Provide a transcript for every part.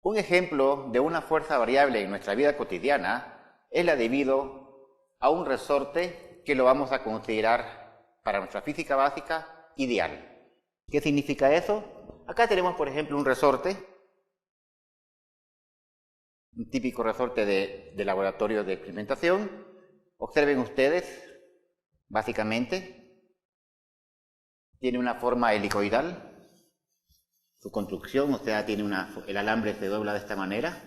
Un ejemplo de una fuerza variable en nuestra vida cotidiana es la debido a un resorte que lo vamos a considerar para nuestra física básica ideal. ¿Qué significa eso? Acá tenemos, por ejemplo, un resorte, un típico resorte de laboratorio de experimentación. Observen ustedes, básicamente, tiene una forma helicoidal. Su construcción, o sea, el alambre se dobla de esta manera.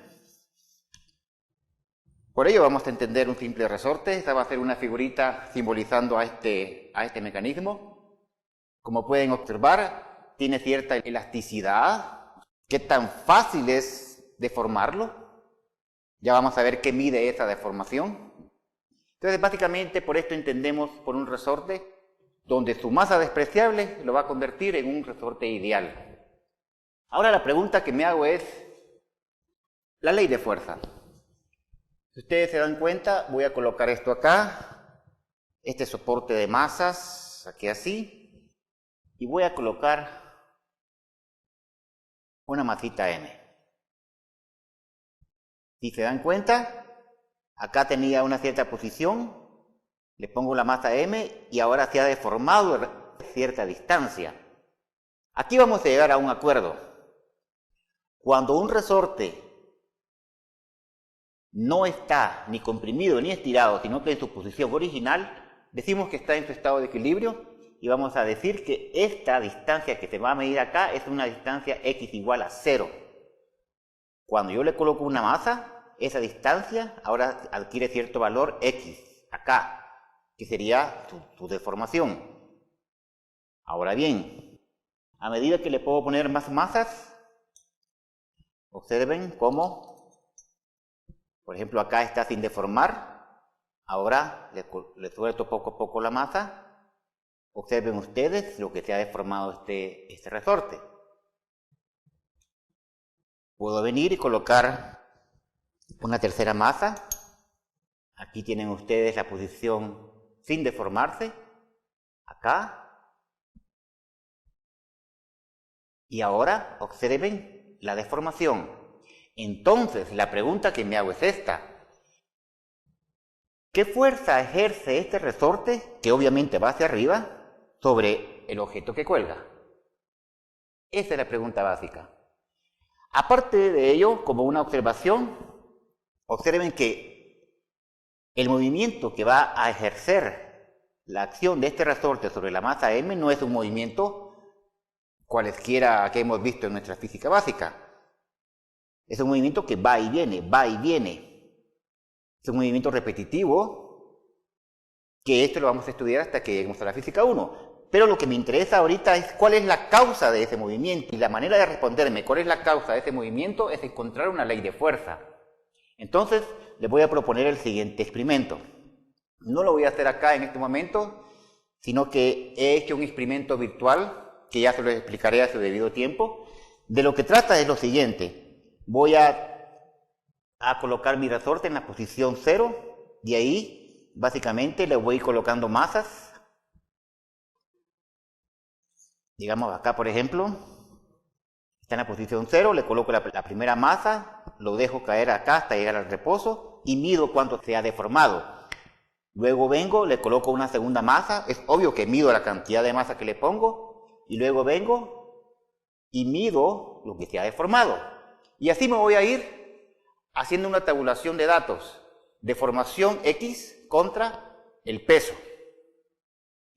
Por ello vamos a entender un simple resorte. Esta va a ser una figurita simbolizando a este mecanismo. Como pueden observar, tiene cierta elasticidad. ¿Qué tan fácil es deformarlo? Ya vamos a ver qué mide esa deformación. Entonces, básicamente, por esto entendemos por un resorte donde su masa despreciable lo va a convertir en un resorte ideal. Ahora la pregunta que me hago es la ley de fuerza. Si ustedes se dan cuenta, voy a colocar esto acá, este soporte de masas, aquí así, y voy a colocar una masita M. Si se dan cuenta, acá tenía una cierta posición, le pongo la masa M y ahora se ha deformado a cierta distancia. Aquí vamos a llegar a un acuerdo. Cuando un resorte no está ni comprimido ni estirado, sino que en su posición original, decimos que está en su estado de equilibrio y vamos a decir que esta distancia que se va a medir acá es una distancia x igual a 0. Cuando yo le coloco una masa, esa distancia ahora adquiere cierto valor x acá, que sería su deformación. Ahora bien, a medida que le puedo poner más masas, observen cómo, por ejemplo, acá está sin deformar. Ahora le suelto poco a poco la masa. Observen ustedes lo que se ha deformado este resorte. Puedo venir y colocar una tercera masa. Aquí tienen ustedes la posición sin deformarse. Acá. Y ahora observen la deformación. Entonces, la pregunta que me hago es esta. ¿Qué fuerza ejerce este resorte, que obviamente va hacia arriba, sobre el objeto que cuelga? Esa es la pregunta básica. Aparte de ello, como una observación, observen que el movimiento que va a ejercer la acción de este resorte sobre la masa M no es un movimiento cualesquiera que hemos visto en nuestra física básica. Es un movimiento que va y viene, va y viene. Es un movimiento repetitivo, que esto lo vamos a estudiar hasta que lleguemos a la física 1. Pero lo que me interesa ahorita es cuál es la causa de ese movimiento. Y la manera de responderme cuál es la causa de ese movimiento es encontrar una ley de fuerza. Entonces, les voy a proponer el siguiente experimento. No lo voy a hacer acá en este momento, sino que he hecho un experimento virtual, que ya se lo explicaré a su debido tiempo. De lo que trata es lo siguiente. Voy a colocar mi resorte en la posición 0, y ahí básicamente le voy colocando masas. Digamos acá, por ejemplo, está en la posición 0, le coloco la primera masa, lo dejo caer acá hasta llegar al reposo y mido cuánto se ha deformado. Luego vengo, le coloco una segunda masa, es obvio que mido la cantidad de masa que le pongo, y luego vengo y mido lo que se ha deformado. Y así me voy a ir haciendo una tabulación de datos, deformación X contra el peso.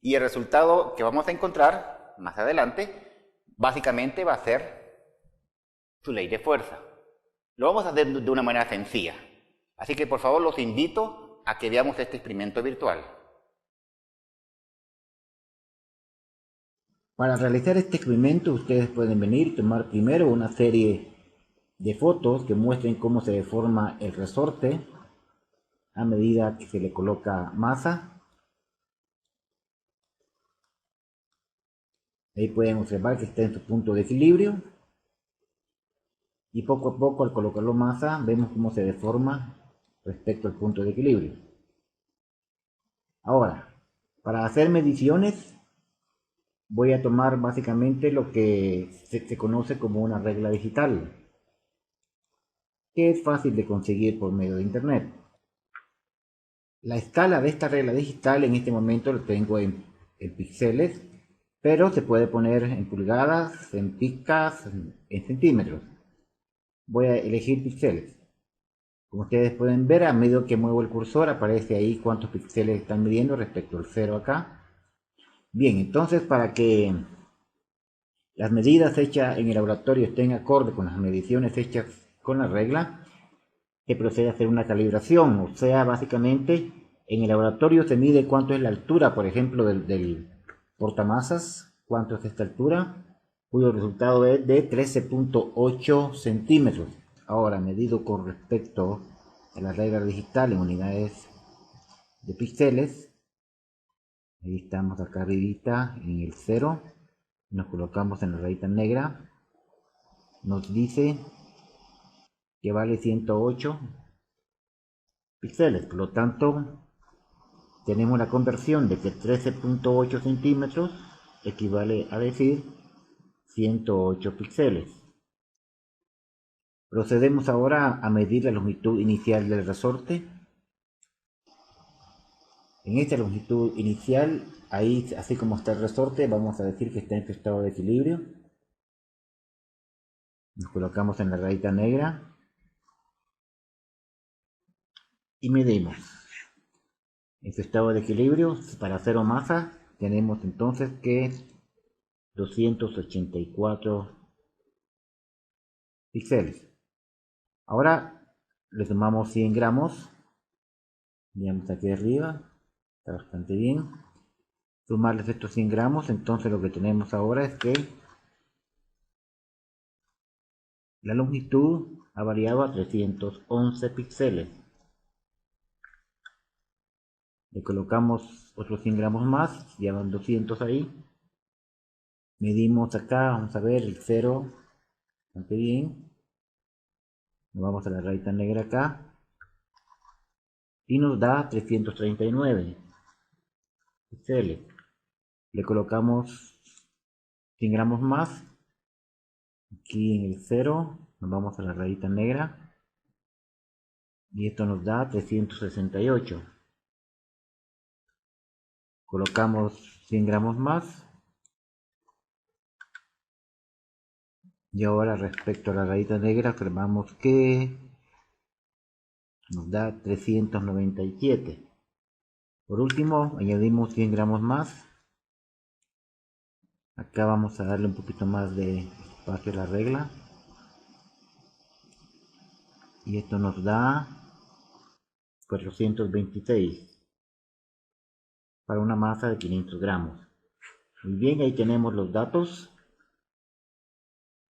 Y el resultado que vamos a encontrar más adelante, básicamente va a ser su ley de fuerza. Lo vamos a hacer de una manera sencilla. Así que por favor los invito a que veamos este experimento virtual. Para realizar este experimento ustedes pueden venir y tomar primero una serie de fotos que muestren cómo se deforma el resorte a medida que se le coloca masa. Ahí pueden observar que está en su punto de equilibrio y poco a poco al colocarlo masa vemos cómo se deforma respecto al punto de equilibrio. Ahora, para hacer mediciones voy a tomar básicamente lo que se conoce como una regla digital. que es fácil de conseguir por medio de internet. La escala de esta regla digital en este momento lo tengo en píxeles, pero se puede poner en pulgadas, en picas, en centímetros. Voy a elegir píxeles. Como ustedes pueden ver, a medida que muevo el cursor aparece ahí cuántos píxeles están midiendo respecto al 0 acá. Bien, entonces para que las medidas hechas en el laboratorio estén acorde con las mediciones hechas con la regla, se procede a hacer una calibración, o sea, básicamente en el laboratorio se mide cuánto es la altura, por ejemplo, del portamasas, cuánto es esta altura, cuyo resultado es de 13.8 centímetros. Ahora, medido con respecto a la regla digital en unidades de píxeles, ahí estamos acá arribita en el 0, nos colocamos en la rayita negra, nos dice que vale 108 píxeles, por lo tanto tenemos la conversión de que 13.8 centímetros equivale a decir 108 píxeles. Procedemos ahora a medir la longitud inicial del resorte. En esta longitud inicial, ahí así como está el resorte, vamos a decir que está en su estado de equilibrio. Nos colocamos en la rayita negra y medimos. En su estado de equilibrio, para cero masa, tenemos entonces que 284 píxeles. Ahora le sumamos 100 gramos. Veamos aquí arriba, está bastante bien. Sumarles estos 100 gramos, entonces lo que tenemos ahora es que la longitud ha variado a 311 píxeles. Le colocamos otros 100 gramos más, ya van 200 ahí. Medimos acá, vamos a ver el 0, bastante bien. Nos vamos a la rayita negra acá y nos da 339 píxeles. Le colocamos 100 gramos más, aquí en el 0, nos vamos a la rayita negra y esto nos da 368. Colocamos 100 gramos más y ahora respecto a la rayita negra observamos que nos da 397. Por último añadimos 100 gramos más. Acá vamos a darle un poquito más de espacio a la regla y esto nos da 426 para una masa de 500 gramos. Muy bien, ahí tenemos los datos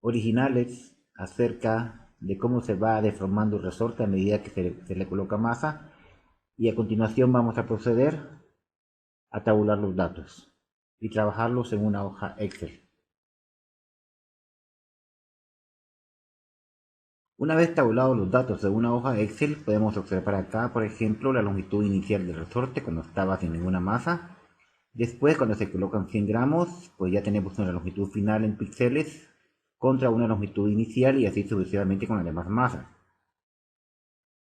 originales acerca de cómo se va deformando el resorte a medida que se le coloca masa, y a continuación vamos a proceder a tabular los datos y trabajarlos en una hoja Excel. Una vez tabulados los datos en una hoja Excel, podemos observar acá, por ejemplo, la longitud inicial del resorte cuando estaba sin ninguna masa. Después, cuando se colocan 100 gramos, pues ya tenemos una longitud final en píxeles contra una longitud inicial y así sucesivamente con las demás masas.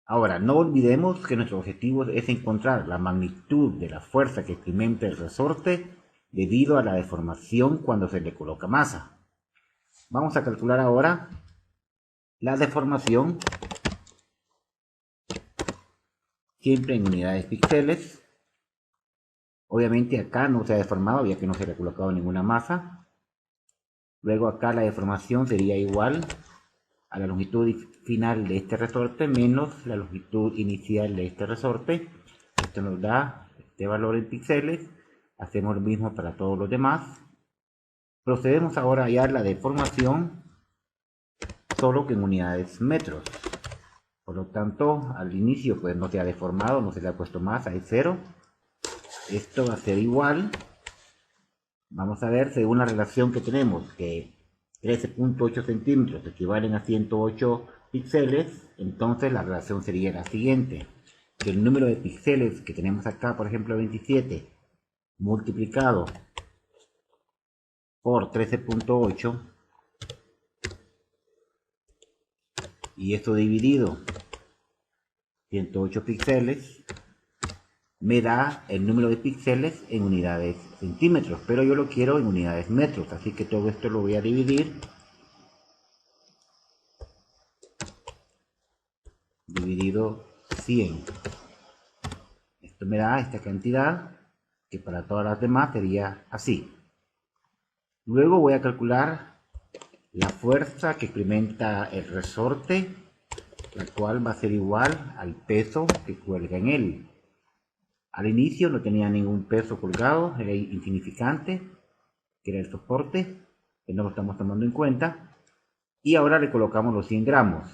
Ahora, no olvidemos que nuestro objetivo es encontrar la magnitud de la fuerza que experimenta el resorte debido a la deformación cuando se le coloca masa. Vamos a calcular ahora la deformación, siempre en unidades píxeles. Obviamente acá no se ha deformado ya que no se le ha colocado ninguna masa. Luego acá la deformación sería igual a la longitud final de este resorte menos la longitud inicial de este resorte. Esto nos da este valor en píxeles. Hacemos lo mismo para todos los demás. Procedemos ahora a hallar la deformación solo que en unidades metros. Por lo tanto, al inicio pues no se ha deformado, no se le ha puesto masa, es 0. Esto va a ser igual. Vamos a ver según la relación que tenemos, que 13.8 centímetros equivalen a 108 píxeles, entonces la relación sería la siguiente: que el número de píxeles que tenemos acá, por ejemplo 27, multiplicado por 13.8 y esto dividido 108 píxeles me da el número de píxeles en unidades centímetros, pero yo lo quiero en unidades metros, así que todo esto lo voy a dividir. Dividido 100. Esto me da esta cantidad, que para todas las demás sería así. Luego voy a calcular la fuerza que experimenta el resorte, la cual va a ser igual al peso que cuelga en él. Al inicio no tenía ningún peso colgado, era insignificante, que era el soporte, que no lo estamos tomando en cuenta. Y ahora le colocamos los 100 gramos.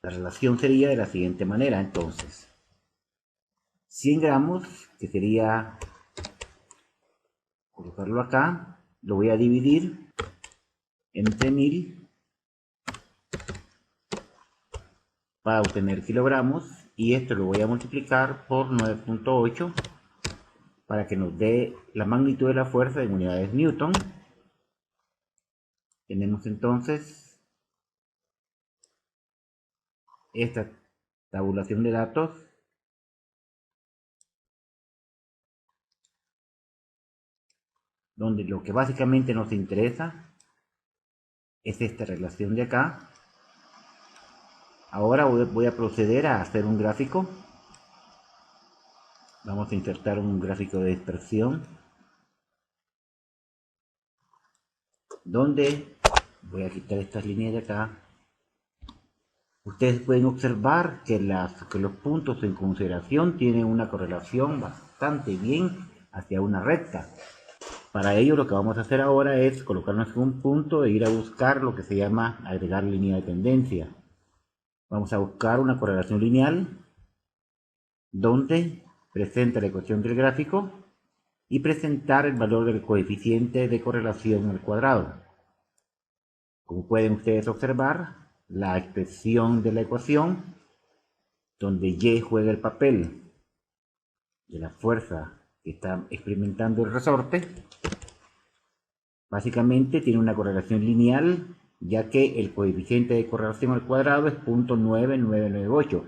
La relación sería de la siguiente manera, entonces. 100 gramos, que sería colocarlo acá, lo voy a dividir entre 1000 para obtener kilogramos, y esto lo voy a multiplicar por 9.8 para que nos dé la magnitud de la fuerza en unidades newton. Tenemos entonces esta tabulación de datos donde lo que básicamente nos interesa es esta relación de acá. Ahora voy a proceder a hacer un gráfico. Vamos a insertar un gráfico de dispersión donde voy a quitar estas líneas de acá. Ustedes pueden observar que los puntos en consideración tienen una correlación bastante bien hacia una recta. Para ello lo que vamos a hacer ahora es colocarnos en un punto e ir a buscar lo que se llama agregar línea de tendencia. Vamos a buscar una correlación lineal donde presenta la ecuación del gráfico y presentar el valor del coeficiente de correlación al cuadrado. Como pueden ustedes observar, la expresión de la ecuación, donde Y juega el papel de la fuerza que está experimentando el resorte, básicamente tiene una correlación lineal, ya que el coeficiente de correlación al cuadrado es 0.9998.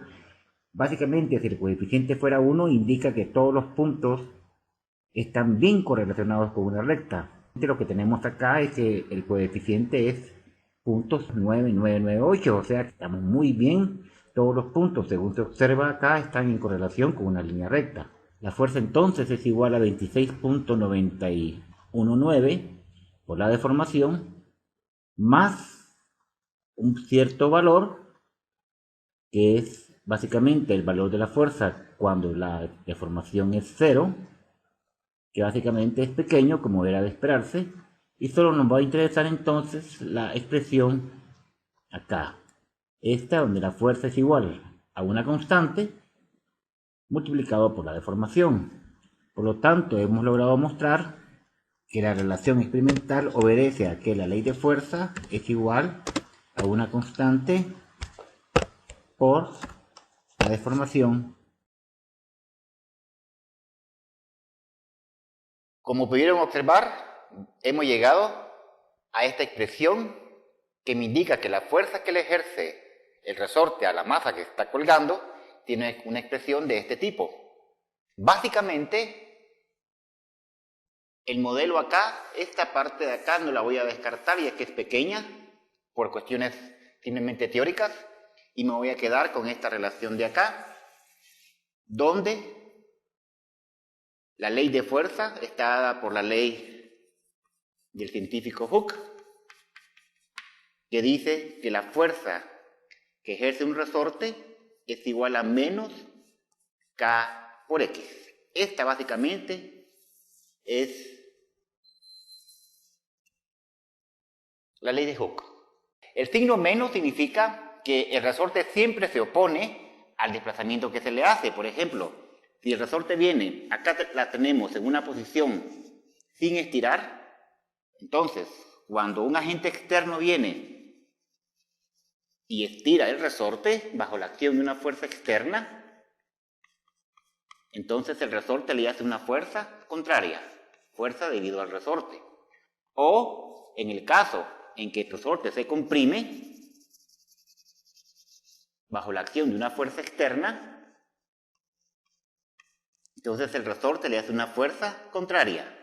Básicamente, si el coeficiente fuera 1, indica que todos los puntos están bien correlacionados con una recta. Lo que tenemos acá es que el coeficiente es 0.9998, o sea que estamos muy bien. Todos los puntos, según se observa acá, están en correlación con una línea recta. La fuerza entonces es igual a 26.919 por la deformación, más un cierto valor, que es básicamente el valor de la fuerza cuando la deformación es 0, que básicamente es pequeño, como era de esperarse, y solo nos va a interesar entonces la expresión acá, esta donde la fuerza es igual a una constante multiplicado por la deformación. Por lo tanto, hemos logrado mostrar que la relación experimental obedece a que la ley de fuerza es igual a una constante por la deformación. Como pudieron observar, hemos llegado a esta expresión que me indica que la fuerza que le ejerce el resorte a la masa que está colgando tiene una expresión de este tipo. Básicamente, el modelo acá, esta parte de acá no la voy a descartar, y es que es pequeña por cuestiones simplemente teóricas, y me voy a quedar con esta relación de acá, donde la ley de fuerza está dada por la ley del científico Hooke, que dice que la fuerza que ejerce un resorte es igual a menos K por X. Esta básicamente es la ley de Hooke. El signo menos significa que el resorte siempre se opone al desplazamiento que se le hace. Por ejemplo, si el resorte viene, acá la tenemos en una posición sin estirar, entonces cuando un agente externo viene y estira el resorte bajo la acción de una fuerza externa, entonces el resorte le hace una fuerza contraria, fuerza debido al resorte. O en el caso en que el resorte se comprime, bajo la acción de una fuerza externa, entonces el resorte le hace una fuerza contraria.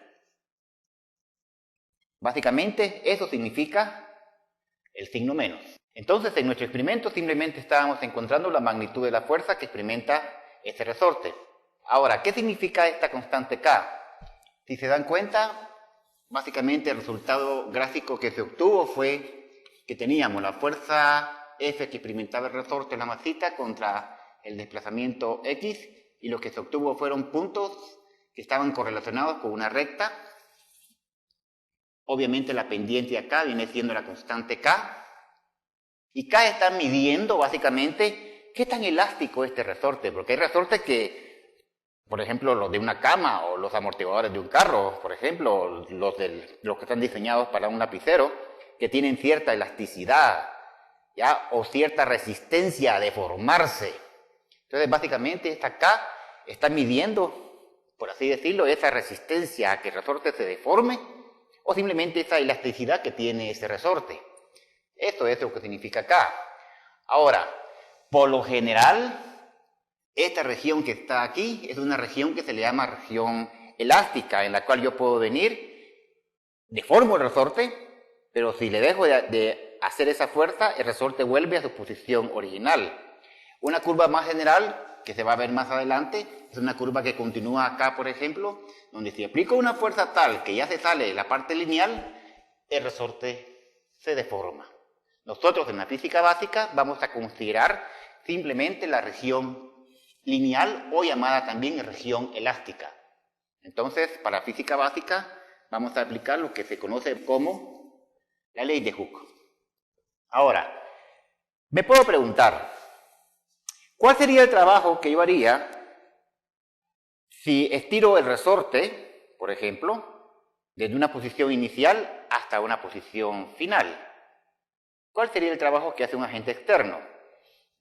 Básicamente eso significa el signo menos. Entonces en nuestro experimento simplemente estábamos encontrando la magnitud de la fuerza que experimenta ese resorte. Ahora, ¿qué significa esta constante K? Si se dan cuenta, básicamente el resultado gráfico que se obtuvo fue que teníamos la fuerza F que experimentaba el resorte en la masita contra el desplazamiento X, y lo que se obtuvo fueron puntos que estaban correlacionados con una recta. Obviamente la pendiente acá viene siendo la constante K, y K está midiendo básicamente qué tan elástico es este resorte, porque hay resortes que, por ejemplo, los de una cama o los amortiguadores de un carro, por ejemplo, los que están diseñados para un lapicero, que tienen cierta elasticidad, ¿ya? O cierta resistencia a deformarse. Entonces, básicamente, esta K está midiendo, por así decirlo, esa resistencia a que el resorte se deforme, o simplemente esa elasticidad que tiene ese resorte. Esto es lo que significa K. Ahora, por lo general, esta región que está aquí es una región que se le llama región elástica, en la cual yo puedo venir, deformo el resorte, pero si le dejo de hacer esa fuerza, el resorte vuelve a su posición original. Una curva más general, que se va a ver más adelante, es una curva que continúa acá, por ejemplo, donde si aplico una fuerza tal que ya se sale de la parte lineal, el resorte se deforma. Nosotros en la física básica vamos a considerar simplemente la región lineal, o llamada también región elástica. Entonces, para física básica vamos a aplicar lo que se conoce como la ley de Hooke. Ahora, me puedo preguntar, ¿cuál sería el trabajo que yo haría si estiro el resorte, por ejemplo, desde una posición inicial hasta una posición final? ¿Cuál sería el trabajo que hace un agente externo?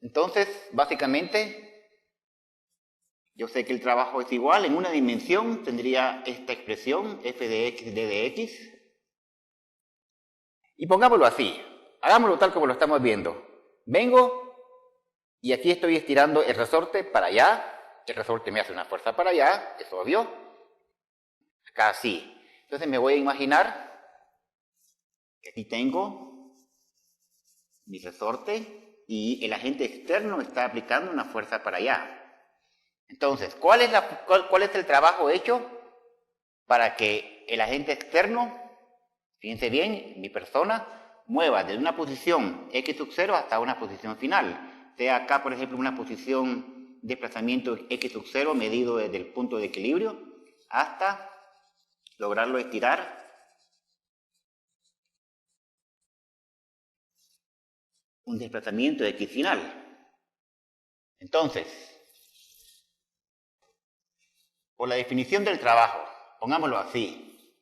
Entonces, básicamente, yo sé que el trabajo es igual. En una dimensión tendría esta expresión, f de x, d de x. Y pongámoslo así, hagámoslo tal como lo estamos viendo. Vengo y aquí estoy estirando el resorte para allá. El resorte me hace una fuerza para allá, es obvio. Acá sí. Entonces me voy a imaginar que aquí tengo mi resorte y el agente externo está aplicando una fuerza para allá. Entonces, ¿cuál es el trabajo hecho para que el agente externo, fíjense bien, mi persona, mueva desde una posición x sub 0 hasta una posición final? Sea acá, por ejemplo, una posición de desplazamiento x sub 0 medido desde el punto de equilibrio hasta lograrlo estirar un desplazamiento de x final. Entonces, por la definición del trabajo, pongámoslo así,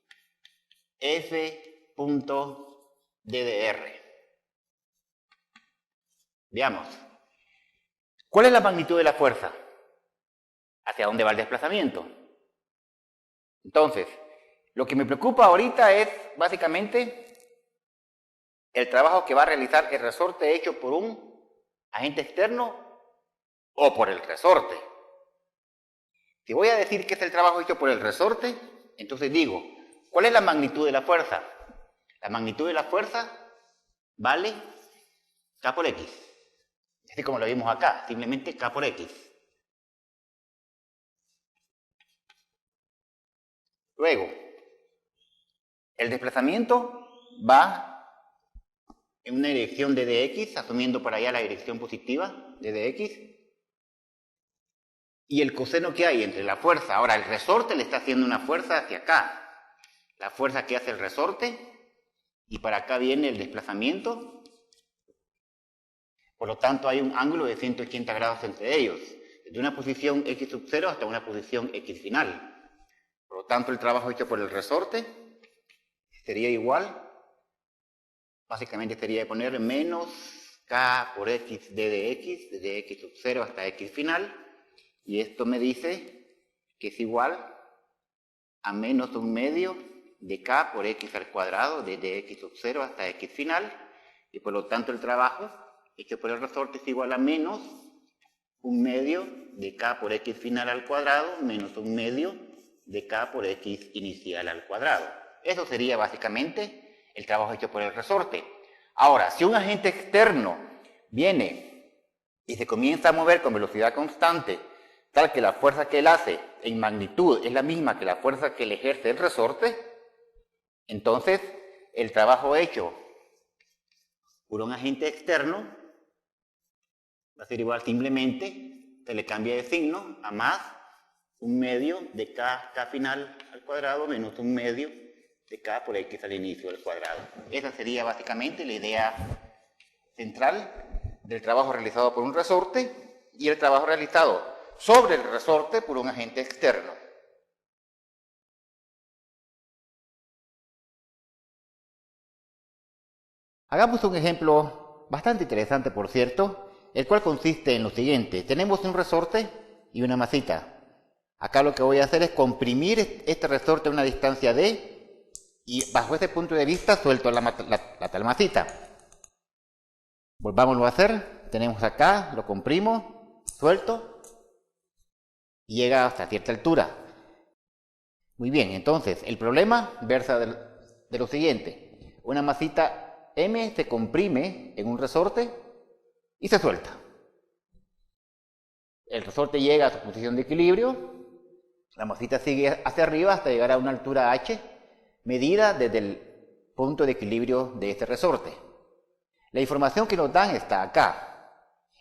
F.ddr. Veamos, ¿cuál es la magnitud de la fuerza? ¿Hacia dónde va el desplazamiento? Entonces, lo que me preocupa ahorita es básicamente el trabajo que va a realizar el resorte hecho por un agente externo o por el resorte. Si voy a decir que es el trabajo hecho por el resorte, entonces digo, ¿cuál es la magnitud de la fuerza? La magnitud de la fuerza vale K por X. Así como lo vimos acá, simplemente K por X. Luego, el desplazamiento va en una dirección d de x, asumiendo por allá la dirección positiva d de x. Y el coseno que hay entre la fuerza, ahora el resorte le está haciendo una fuerza hacia acá. La fuerza que hace el resorte, y para acá viene el desplazamiento. Por lo tanto, hay un ángulo de 180 grados entre ellos, desde una posición x sub 0 hasta una posición x final. Por lo tanto, el trabajo hecho por el resorte sería igual, básicamente sería de poner menos k por x d de x, desde x sub 0 hasta x final, y esto me dice que es igual a menos un medio de k por x al cuadrado, desde x sub 0 hasta x final, y por lo tanto el trabajo hecho por el resorte es igual a menos 1/2 de K por X final al cuadrado menos 1/2 de K por X inicial al cuadrado. Eso sería básicamente el trabajo hecho por el resorte. Ahora, si un agente externo viene y se comienza a mover con velocidad constante, tal que la fuerza que él hace en magnitud es la misma que la fuerza que le ejerce el resorte, entonces el trabajo hecho por un agente externo va a ser igual, simplemente se le cambia de signo a más 1/2 de K final al cuadrado menos 1/2 de K por X al inicio del cuadrado. Esa sería básicamente la idea central del trabajo realizado por un resorte y el trabajo realizado sobre el resorte por un agente externo. Hagamos un ejemplo bastante interesante, por cierto, el cual consiste en lo siguiente. Tenemos un resorte y una masita. Acá lo que voy a hacer es comprimir este resorte a una distancia d y bajo ese punto de vista suelto la tal masita. Volvámoslo a hacer. Tenemos acá, lo comprimo, suelto y llega hasta cierta altura. Muy bien, entonces el problema versa de lo siguiente. Una masita M se comprime en un resorte y se suelta. El resorte llega a su posición de equilibrio, la masita sigue hacia arriba hasta llegar a una altura h medida desde el punto de equilibrio de este resorte. La información que nos dan está acá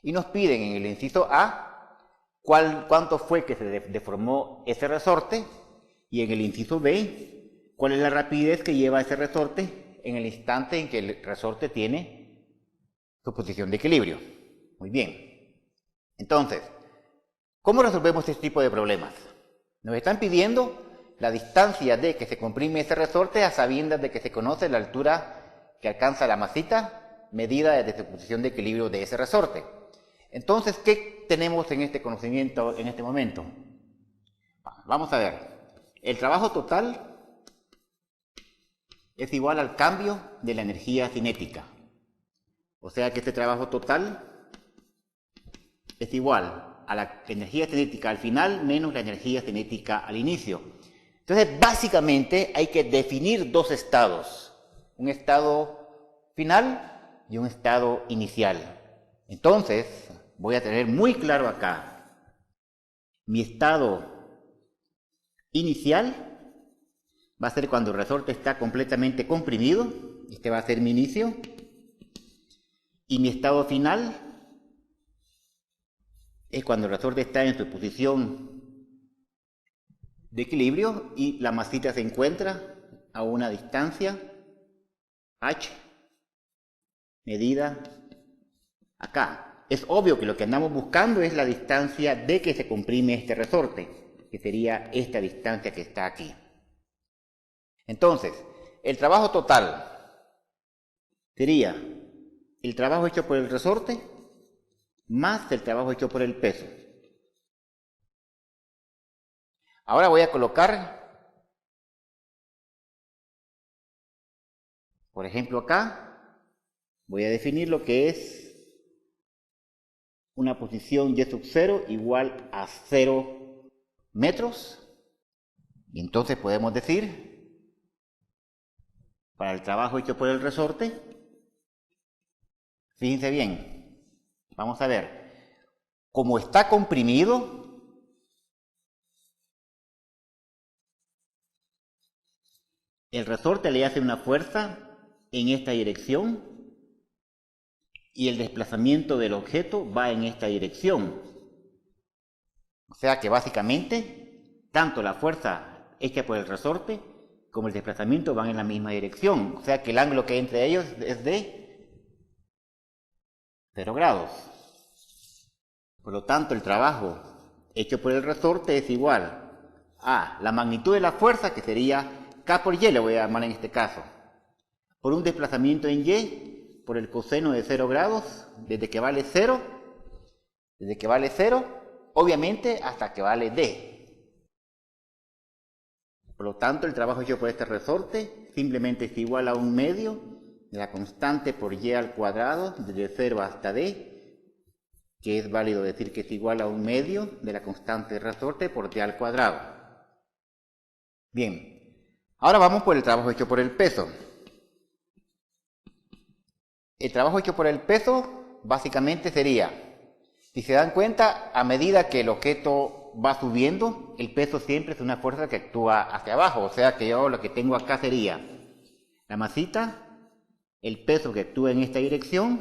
y nos piden en el inciso A cuánto fue que se deformó ese resorte y en el inciso B cuál es la rapidez que lleva ese resorte en el instante en que el resorte tiene su posición de equilibrio. Muy bien. Entonces, ¿cómo resolvemos este tipo de problemas? Nos están pidiendo la distancia de que se comprime ese resorte a sabiendas de que se conoce la altura que alcanza la masita medida desde su posición de equilibrio de ese resorte. Entonces, ¿qué tenemos en este conocimiento en este momento? Vamos a ver. El trabajo total es igual al cambio de la energía cinética. O sea que este trabajo total es igual a la energía cinética al final menos la energía cinética al inicio. Entonces, básicamente hay que definir dos estados. Un estado final y un estado inicial. Entonces, voy a tener muy claro acá. Mi estado inicial va a ser cuando el resorte está completamente comprimido. Este va a ser mi inicio. Y mi estado final es cuando el resorte está en su posición de equilibrio y la masita se encuentra a una distancia h medida acá. Es obvio que lo que andamos buscando es la distancia de que se comprime este resorte, que sería esta distancia que está aquí. Entonces, el trabajo total sería el trabajo hecho por el resorte más el trabajo hecho por el peso. Ahora voy a colocar, por ejemplo acá, voy a definir lo que es una posición y sub 0 igual a 0 metros. Y entonces podemos decir, para el trabajo hecho por el resorte, fíjense bien, vamos a ver, como está comprimido, el resorte le hace una fuerza en esta dirección y el desplazamiento del objeto va en esta dirección. O sea que básicamente, tanto la fuerza hecha por el resorte como el desplazamiento van en la misma dirección. O sea que el ángulo que hay entre ellos es de 0 grados. Por lo tanto, el trabajo hecho por el resorte es igual a la magnitud de la fuerza, que sería K por Y, le voy a llamar en este caso, por un desplazamiento en Y por el coseno de 0 grados, desde que vale 0, obviamente hasta que vale D. Por lo tanto, el trabajo hecho por este resorte simplemente es igual a 1/2 de la constante por y al cuadrado desde 0 hasta d, que es válido decir que es igual a 1/2 de la constante de resorte por d al cuadrado. Bien, ahora vamos por el trabajo hecho por el peso. El trabajo hecho por el peso básicamente sería, si se dan cuenta, a medida que el objeto va subiendo, el peso siempre es una fuerza que actúa hacia abajo, o sea que yo lo que tengo acá sería la masita, el peso que actúa en esta dirección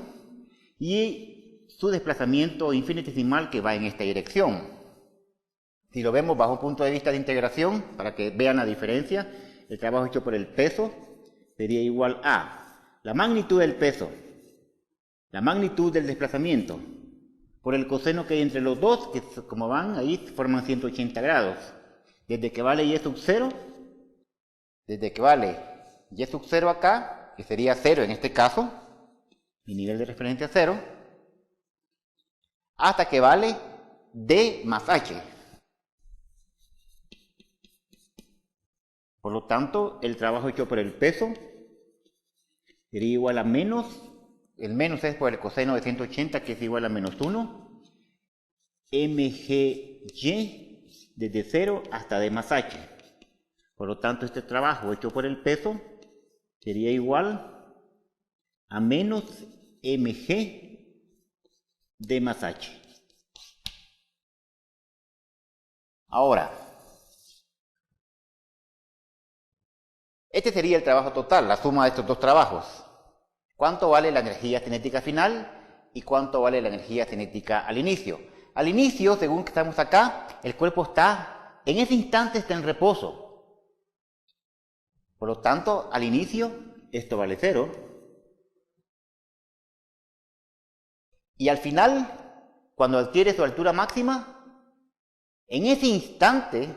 y su desplazamiento infinitesimal que va en esta dirección. Si lo vemos bajo un punto de vista de integración, para que vean la diferencia, el trabajo hecho por el peso sería igual a la magnitud del peso, la magnitud del desplazamiento, por el coseno que hay entre los dos, que como van ahí forman 180 grados. Desde que vale y sub 0, desde que vale y sub 0 acá, que sería 0 en este caso, mi nivel de referencia 0, hasta que vale d más h. Por lo tanto, el trabajo hecho por el peso sería igual a menos, el menos es por el coseno de 180, que es igual a menos 1, mgy desde 0 hasta d más h. Por lo tanto, este trabajo hecho por el peso sería igual a menos mg d más h. Ahora, este sería el trabajo total, la suma de estos dos trabajos. ¿Cuánto vale la energía cinética final y cuánto vale la energía cinética al inicio? Al inicio, según que estamos acá, el cuerpo está, en ese instante está en reposo. Por lo tanto, al inicio, esto vale 0. Y al final, cuando adquiere su altura máxima, en ese instante,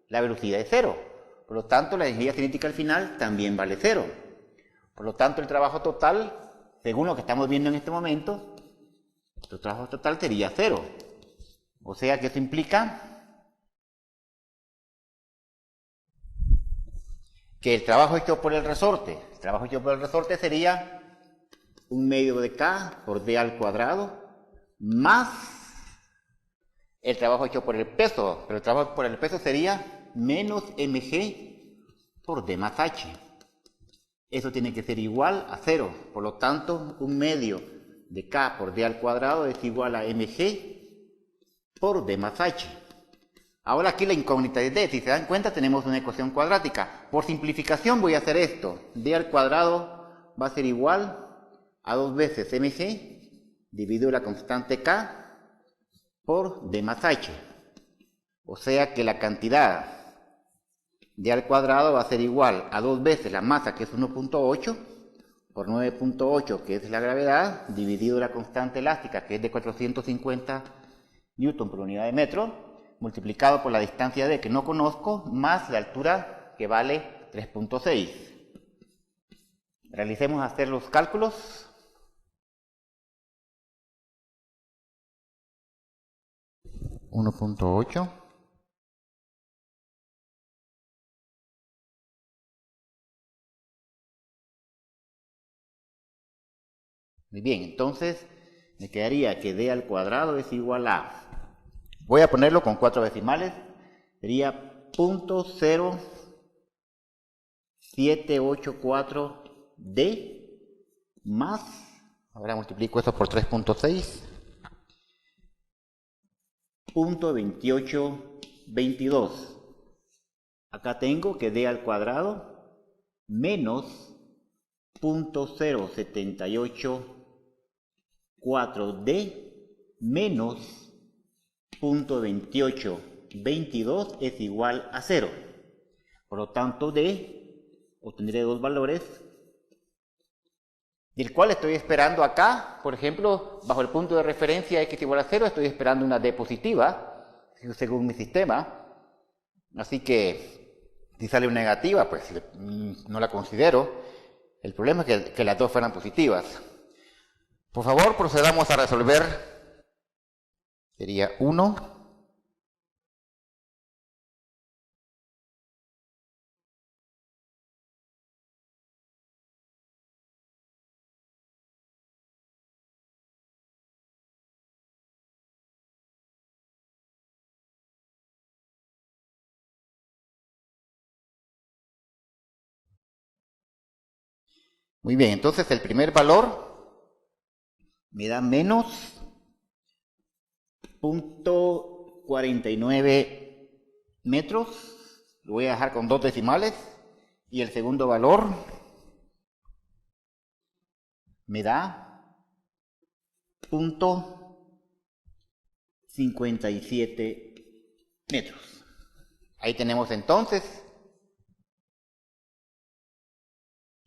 la velocidad es 0. Por lo tanto, la energía cinética al final también vale 0. Por lo tanto, el trabajo total, según lo que estamos viendo en este momento, el trabajo total sería 0. O sea que eso implica que el trabajo hecho por el resorte sería 1/2 de k por d al cuadrado más el trabajo hecho por el peso, pero el trabajo por el peso sería menos mg por d más h. Eso tiene que ser igual a 0, por lo tanto 1/2 de k por d al cuadrado es igual a mg por d más h. Ahora aquí la incógnita es d, si se dan cuenta tenemos una ecuación cuadrática. Por simplificación voy a hacer esto, d al cuadrado va a ser igual a 2 veces mg dividido la constante k por d más h. O sea que la cantidad d al cuadrado va a ser igual a 2 veces la masa, que es 1.8, por 9.8, que es la gravedad, dividido la constante elástica, que es de 450 newton por unidad de metro, multiplicado por la distancia d, que no conozco, más la altura, que vale 3.6. Realicemos hacer los cálculos. $1.8 Muy bien, entonces me quedaría que d al cuadrado es igual a, voy a ponerlo con 4 decimales, sería 0.0784d más, ahora multiplico esto por 3.6, 0.2822. Acá tengo que d al cuadrado menos 0.0784d menos 0.2822 es igual a 0. Por lo tanto, d obtendré dos valores, del cual estoy esperando acá, por ejemplo, bajo el punto de referencia x igual a 0, estoy esperando una d positiva, según mi sistema. Así que, si sale una negativa, pues no la considero. El problema es que las dos fueran positivas. Por favor, procedamos a resolver. Sería 1 Muy bien, entonces el primer valor me da menos 0.49 metros. Lo voy a dejar con 2 decimales. Y el segundo valor me da 0.57 metros. Ahí tenemos entonces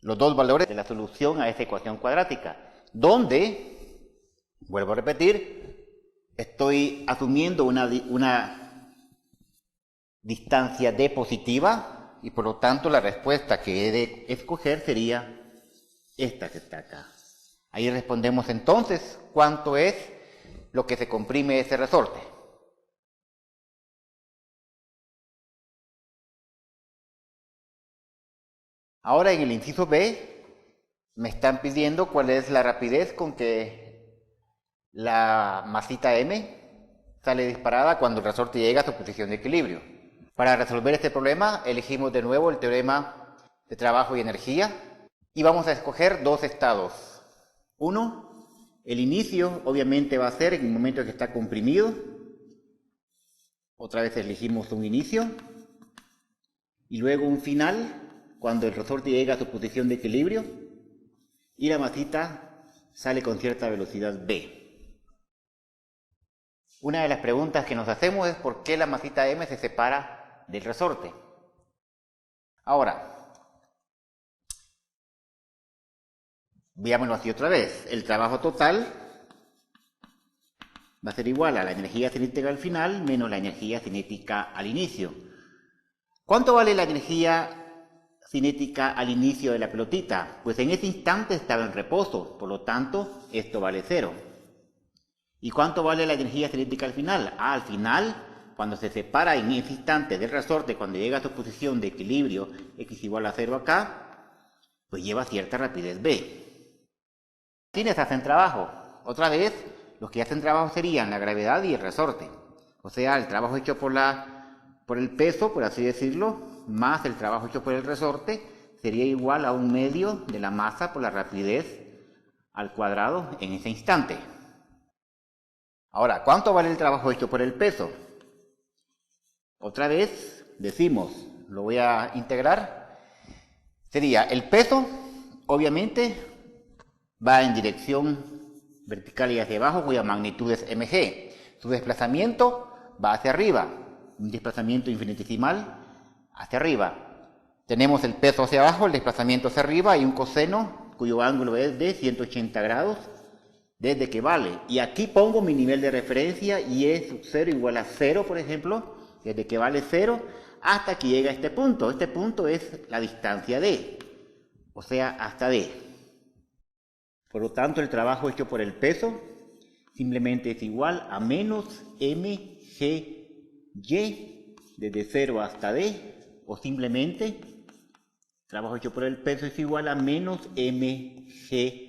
los dos valores de la solución a esta ecuación cuadrática, donde, vuelvo a repetir, estoy asumiendo una distancia d positiva y por lo tanto la respuesta que he de escoger sería esta que está acá. Ahí respondemos entonces cuánto es lo que se comprime ese resorte. Ahora en el inciso B me están pidiendo cuál es la rapidez con que la masita M sale disparada cuando el resorte llega a su posición de equilibrio. Para resolver este problema elegimos de nuevo el teorema de trabajo y energía y vamos a escoger dos estados. Uno, el inicio obviamente va a ser en el momento que está comprimido. Otra vez elegimos un inicio y luego un final cuando el resorte llega a su posición de equilibrio y la masita sale con cierta velocidad v. Una de las preguntas que nos hacemos es por qué la masita m se separa del resorte. Ahora, veámoslo así otra vez. El trabajo total va a ser igual a la energía cinética al final menos la energía cinética al inicio. ¿Cuánto vale la energía cinética al inicio de la pelotita? Pues en ese instante estaba en reposo, por lo tanto, esto vale 0. ¿Y cuánto vale la energía cinética al final? Al final, cuando se separa en ese instante del resorte, cuando llega a su posición de equilibrio, x igual a 0 acá, pues lleva cierta rapidez v. ¿Quiénes hacen trabajo? Otra vez, los que hacen trabajo serían la gravedad y el resorte. O sea, el trabajo hecho por el peso, por así decirlo, más el trabajo hecho por el resorte, sería igual a 1/2 de la masa por la rapidez al cuadrado en ese instante. Ahora, ¿cuánto vale el trabajo hecho por el peso? Otra vez decimos, lo voy a integrar, sería el peso, obviamente, va en dirección vertical y hacia abajo, cuya magnitud es mg. Su desplazamiento va hacia arriba, un desplazamiento infinitesimal hacia arriba. Tenemos el peso hacia abajo, el desplazamiento hacia arriba y un coseno cuyo ángulo es de 180 grados desde que vale. Y aquí pongo mi nivel de referencia y es sub 0 igual a 0, por ejemplo, desde que vale 0 hasta que llega a este punto. Este punto es la distancia d, o sea, hasta d. Por lo tanto, el trabajo hecho por el peso simplemente es igual a menos mgy desde 0 hasta d, o simplemente trabajo hecho por el peso es igual a menos mgd.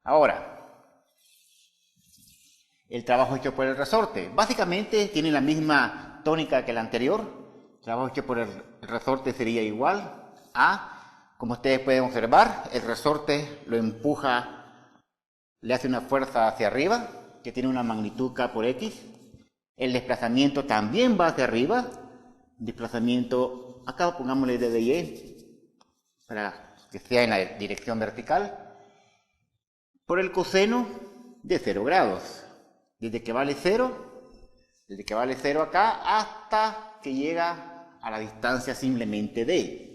Ahora, el trabajo hecho por el resorte. Básicamente tiene la misma tónica que el anterior. El trabajo hecho por el resorte sería igual a, como ustedes pueden observar, el resorte lo empuja, le hace una fuerza hacia arriba, que tiene una magnitud k por x. El desplazamiento también va hacia arriba. Desplazamiento, acá pongámosle d de y, para que sea en la dirección vertical, por el coseno de 0 grados, desde que vale 0 acá hasta que llega a la distancia simplemente d.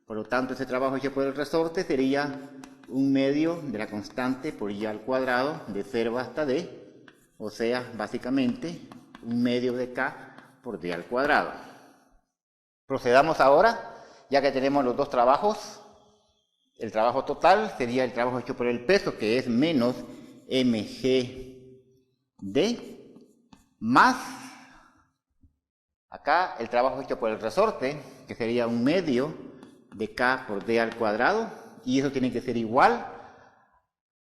Por lo tanto, ese trabajo hecho por el resorte sería 1/2 de la constante por y al cuadrado de 0 hasta d, o sea, básicamente 1/2 de k por d al cuadrado. Procedamos ahora, ya que tenemos los dos trabajos. El trabajo total sería el trabajo hecho por el peso, que es menos mgd, más acá el trabajo hecho por el resorte, que sería 1/2 de k por d al cuadrado, y eso tiene que ser igual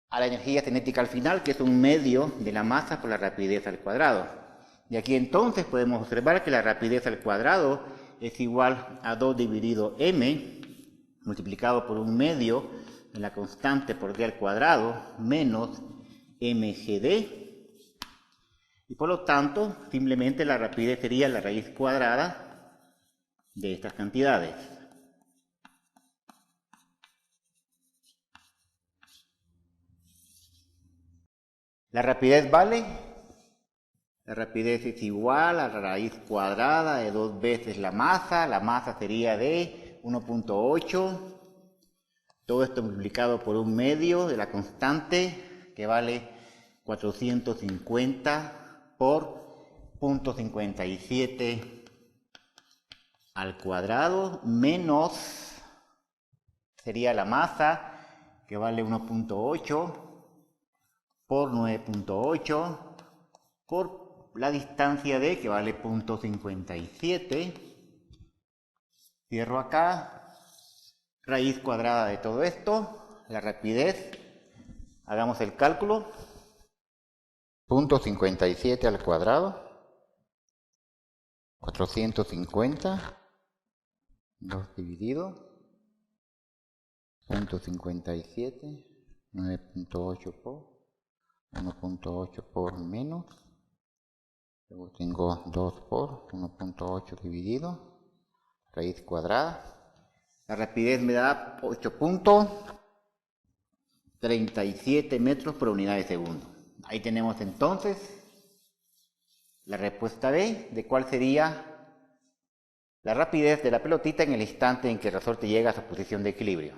a la energía cinética al final, que es 1/2 de la masa por la rapidez al cuadrado. Y aquí entonces podemos observar que la rapidez al cuadrado es igual a 2 dividido m multiplicado por un medio de la constante por d al cuadrado menos mgd. Y por lo tanto, simplemente la rapidez sería la raíz cuadrada de estas cantidades. La rapidez vale, la rapidez es igual a la raíz cuadrada de 2 veces la masa sería de 1.8, todo esto multiplicado por un medio de la constante que vale 450 por 0.57 al cuadrado menos, sería la masa que vale 1.8 por 9.8 por la distancia d que vale 0.57. Cierro acá, raíz cuadrada de todo esto, la rapidez, hagamos el cálculo, 0.57 al cuadrado, 450, 2 dividido, 0.57, 9.8 por 1.8 por menos, luego tengo 2 por 1.8 dividido, raíz cuadrada, la rapidez me da 8.37 metros por unidad de segundo. Ahí tenemos entonces la respuesta B de cuál sería la rapidez de la pelotita en el instante en que el resorte llega a su posición de equilibrio.